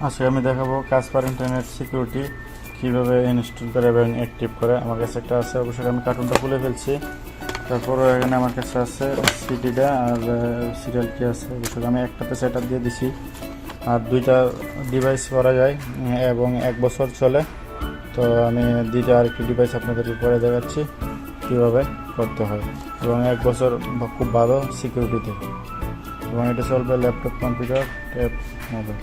আজকে আমি দেখাবো কাসপার ইন্টারনেট সিকিউরিটি কীভাবে ইনস্টল করে এবং অ্যাক্টিভ করে। আমার কাছে একটা আছে, অবশ্যই আমি কার্টুনটা খুলে ফেলছি। তারপরে এখানে আমার কাছে আছে সিডিটা আর সিরিয়াল কি আছে, অবশ্যই আমি একটাতে সেট আপ দিয়ে দিছি। আর দুইটা ডিভাইস করা যায় এবং 1 বছর চলে। তো আমি দুইটা আরেকটি ডিভাইস আপনাদেরকে করে দেখাচ্ছি কীভাবে করতে হয়, এবং 1 বছর খুব ভালো সিকিউরিটিতে, এবং এটা চলবে ল্যাপটপ, কম্পিউটার, ট্যাব, মোবাইল।